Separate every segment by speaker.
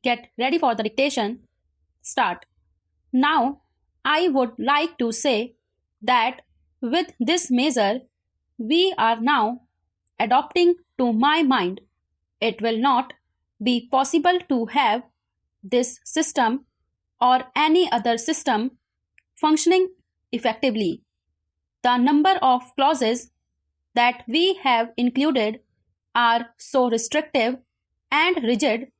Speaker 1: Get ready for the dictation. Start. Now, I would like to say that with this measure, we are now adopting to my mind. It will not be possible to have this system or any other system functioning effectively. The number of clauses that we have included are so restrictive and rigid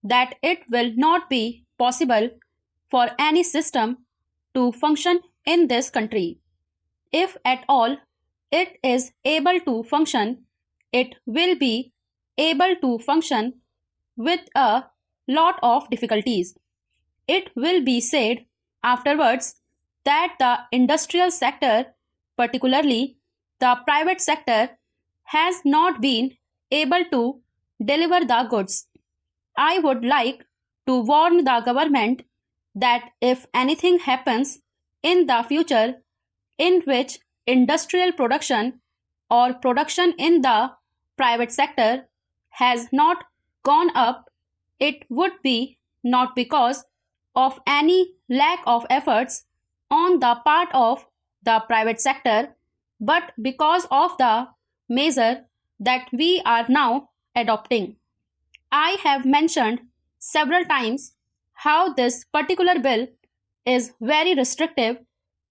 Speaker 1: that it will not be possible for any system to function in this country. If at all it is able to function, it will be able to function with a lot of difficulties. It will be said afterwards that the industrial sector, particularly the private sector, has not been able to deliver the goods. I would like to warn the government that if anything happens in the future in which industrial production or production in the private sector has not gone up, it would be not because of any lack of efforts on the part of the private sector, but because of the measure that we are now adopting. I have mentioned several times how this particular bill is very restrictive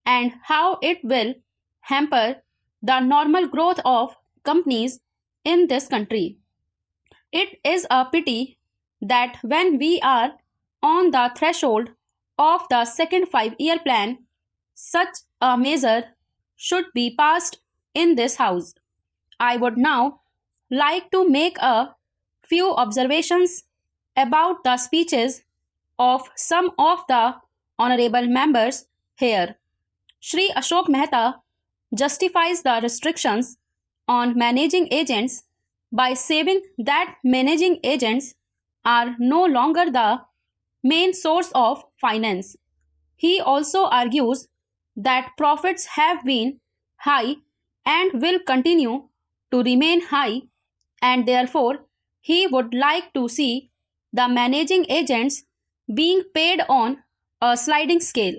Speaker 1: and how it will hamper the normal growth of companies in this country. It is a pity that when we are on the threshold of the second 5-year plan, such a measure should be passed in this House. I would now like to make a few observations about the speeches of some of the honorable members here. Shri Ashok Mehta justifies the restrictions on managing agents by saying that managing agents are no longer the main source of finance. He also argues that profits have been high and will continue to remain high, and therefore he would like to see the managing agents being paid on a sliding scale.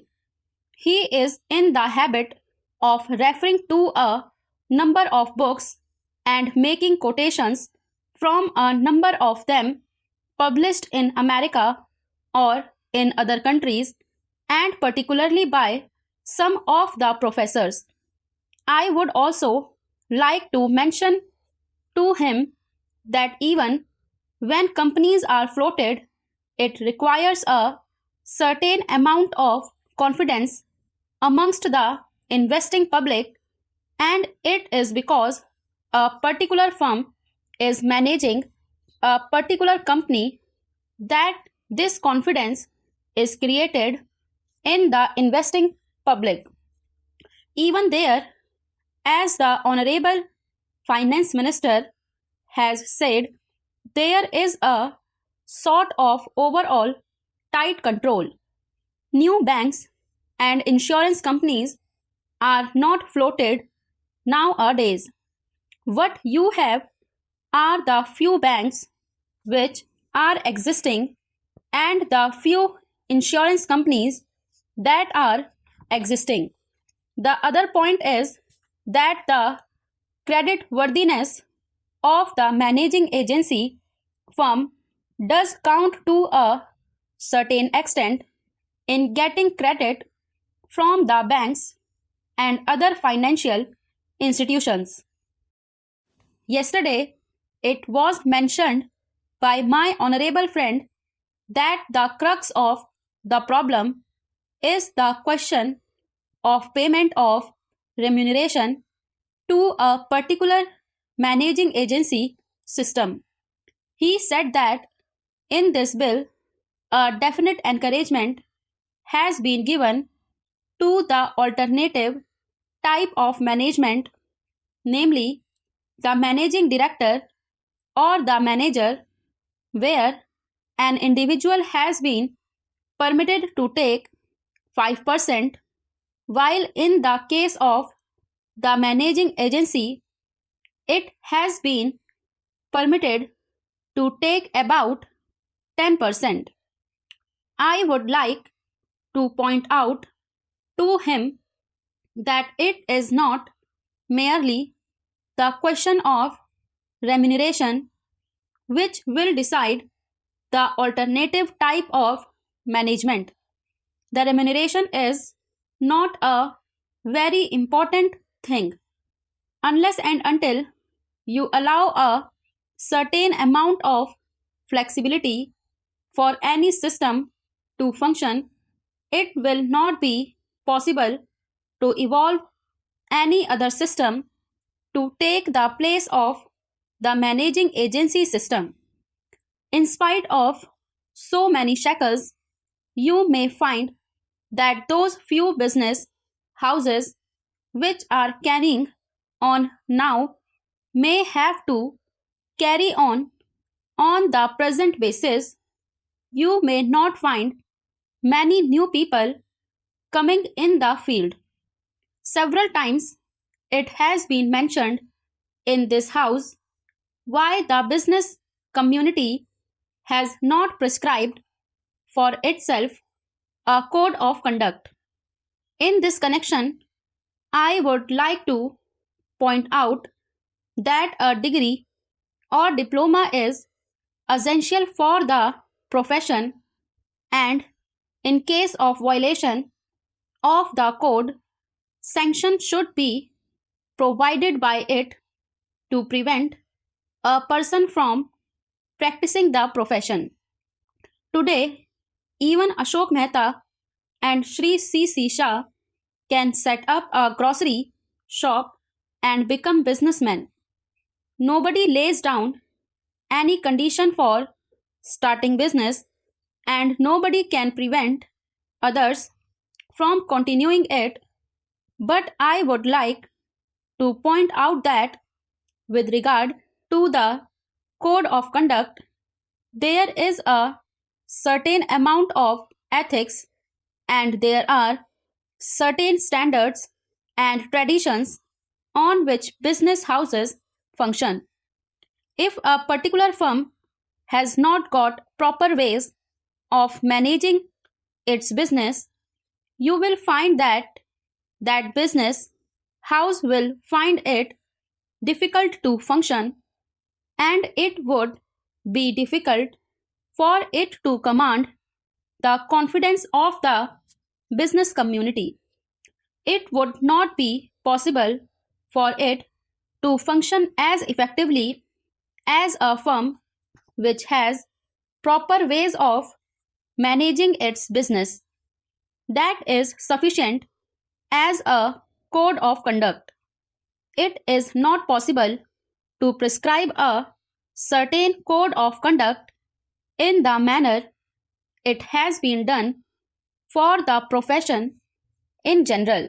Speaker 1: He is in the habit of referring to a number of books and making quotations from a number of them published in America or in other countries, and particularly by some of the professors. I would also like to mention to him that even when companies are floated, it requires a certain amount of confidence amongst the investing public, and it is because a particular firm is managing a particular company that this confidence is created in the investing public. Even there, as the Honorable Finance Minister has said, there is a sort of overall tight control. New banks and insurance companies are not floated nowadays. What you have are the few banks which are existing and the few insurance companies that are existing. The other point is that the credit worthiness of the managing agency firm does count to a certain extent in getting credit from the banks and other financial institutions. Yesterday, it was mentioned by my honorable friend that the crux of the problem is the question of payment of remuneration to a particular managing agency system. He said that in this bill, a definite encouragement has been given to the alternative type of management, namely the managing director or the manager, where an individual has been permitted to take 5%, while in the case of the managing agency, it has been permitted to take about 10%. I would like to point out to him that it is not merely the question of remuneration which will decide the alternative type of management. The remuneration is not a very important thing unless and until you allow a certain amount of flexibility for any system to function. It will not be possible to evolve any other system to take the place of the managing agency system. In spite of so many shackles, you may find that those few business houses which are carrying on now may have to carry on the present basis. You may not find many new people coming in the field. Several times it has been mentioned in this house why the business community has not prescribed for itself a code of conduct. In this connection, I would like to point out that a degree or diploma is essential for the profession, and in case of violation of the code, sanction should be provided by it to prevent a person from practicing the profession. Today, even Ashok Mehta and Shri C. Shah can set up a grocery shop and become businessmen. Nobody lays down any condition for starting business, and nobody can prevent others from continuing it. But I would like to point out that with regard to the code of conduct, there is a certain amount of ethics and there are certain standards and traditions on which business houses function. If a particular firm has not got proper ways of managing its business, you will find that that business house will find it difficult to function, and it would be difficult for it to command the confidence of the business community. It would not be possible for it to function as effectively as a firm which has proper ways of managing its business. That is sufficient as a code of conduct. It is not possible to prescribe a certain code of conduct in the manner it has been done for the profession in general.